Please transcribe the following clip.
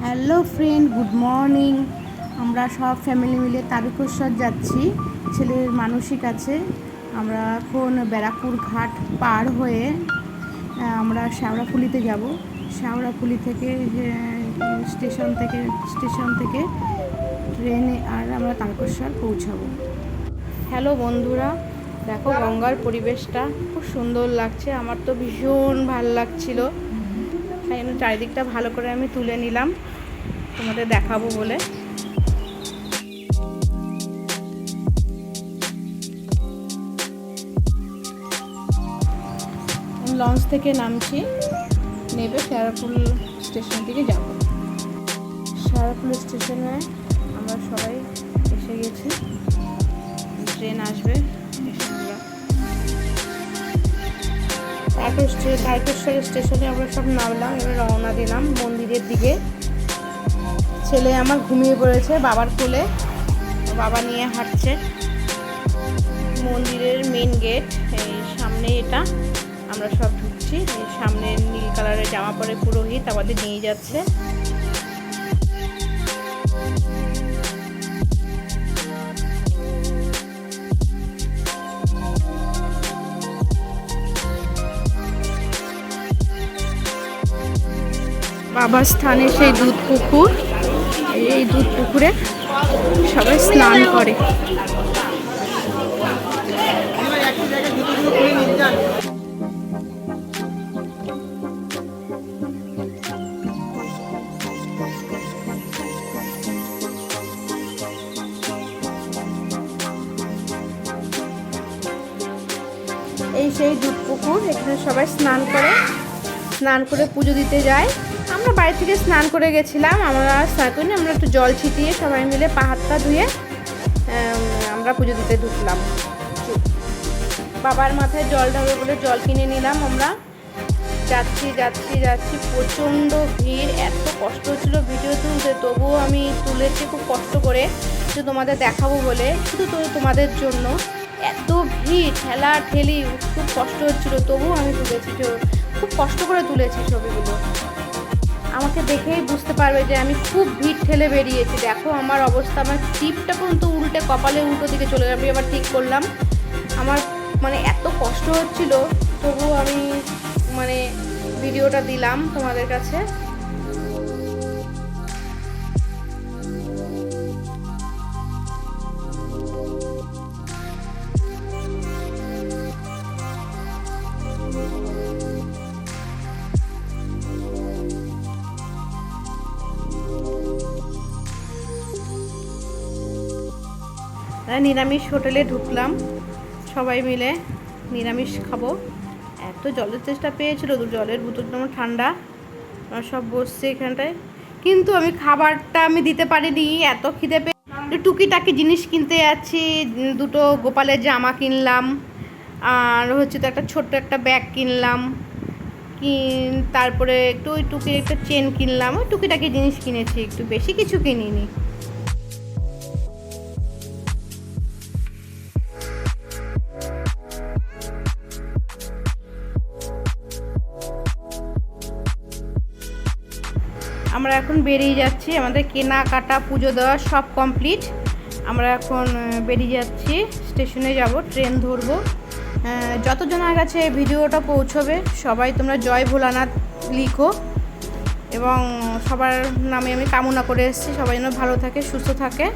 Hello friend, good morning. আমরা সব family মিলে তারকেশ্বর যাচ্ছি ছেলের মানসিক আছে। আমরা এখন ব্যারাকপুর ঘাট পার হয়ে আমরা শ্যাওড়াফুলিতে যাব। শ্যাওড়াফুলি থেকে স্টেশন থেকে ট্রেনে আর আমরা তারকেশ্বর পৌঁছাবো। হ্যালো বন্ধুরা, দেখো গঙ্গার পরিবেশটা খুব সুন্দর লাগছে। আমার তো ভীষণ ভালো লাগছিলো, তাই জন্য চারিদিকটা ভালো করে আমি তুলে নিলাম তোমাদের দেখাবো বলে। লঞ্চ থেকে নামছি, নেবে শেয়ারাফুল স্টেশন থেকে যাব। শেয়ারাফুল স্টেশনে আমরা সবাই এসে গেছি, ট্রেন আসবে। তারকেশ্বর স্টেশনে আমরা সব নামলাম, এবার রওনা দিলাম মন্দিরের দিকে। ছেলে আমার ঘুমিয়ে পড়েছে বাবার কোলে, বাবা নিয়ে হাঁটছে। মন্দিরের মেন গেট এই সামনে, এটা আমরা সব ঢুকছি। এই সামনে নীল কালারের জামা পরে পুরোহিত আমাদের নিয়ে যাচ্ছে। বাবার স্থানে সেই দুধ পুকুর, এই দুধ পুকুরে সবাই স্নান করে। এই সেই দুধ পুকুর, এখানে সবাই স্নান করে পুজো দিতে যায়। আমরা বাড়ি থেকে স্নান করে গেছিলাম, আমরা স্নান করিনি, আমরা একটু জল ছিটিয়ে সবাই মিলে পা হাতটা ধুয়ে আমরা পুজো দিতে ঢুকলাম। বাবার মাথায় জল ঢালবে বলে জল কিনে নিলাম। আমরা যাচ্ছি প্রচণ্ড ভিড়। এত কষ্ট হচ্ছিলো ভিডিও তুলতে, তবুও আমি তুলেছি খুব কষ্ট করে, শুধু তোমাদের দেখাবো বলে, শুধু তোমাদের জন্য। এত ভিড়, ঠেলা ঠেলি, খুব কষ্ট হচ্ছিলো, তবুও আমি তুলেছি, খুব কষ্ট করে তুলেছি ছবিগুলো। আমাকে দেখেই বুঝতে পারবে যে আমি খুব ভিড় ঠেলে বেরিয়েছি। দেখো আমার অবস্থা, আমার টিপটা কিন্তু উল্টে কপালে উল্টো দিকে চলে যাবে। আবার ঠিক করলাম, আমার এত কষ্ট হচ্ছিল, তবুও আমি ভিডিওটা দিলাম তোমাদের কাছে। নিরামিষ হোটেলে ঢুকলাম, সবাই মিলে নিরামিষ খাবো। এত জলের চেষ্টা পেয়েছিল, জলের বোতলটা আমার ঠান্ডা। আমরা সব বসছি এখানটায়, কিন্তু আমি খাবারটা দিতে পারিনি, এত খিদে পেয়ে। টুকিটাকি জিনিস কিনতে যাচ্ছি, দুটো গোপালের জামা কিনলাম, আর হচ্ছে তো একটা ছোট্ট একটা ব্যাগ কিনলাম, তারপরে একটু ওই টুকির একটা চেন কিনলাম। ওই টুকিটাকি জিনিস কিনেছি, একটু বেশি কিছু কিনিনি। আমরা এখন বেরিয়ে যাচ্ছি, আমাদের কেনাকাটা পুজো দেওয়া সব কমপ্লিট। আমরা এখন বেরিয়ে যাচ্ছি, স্টেশনে যাব, ট্রেন ধরবো। যতজনের কাছে ভিডিওটা পৌঁছবে সবাই তোমরা জয় ভোলানাথ লিখো, এবং সবার নামে আমি কামনা করে এসেছি সবাই যেন ভালো থাকে, সুস্থ থাকে।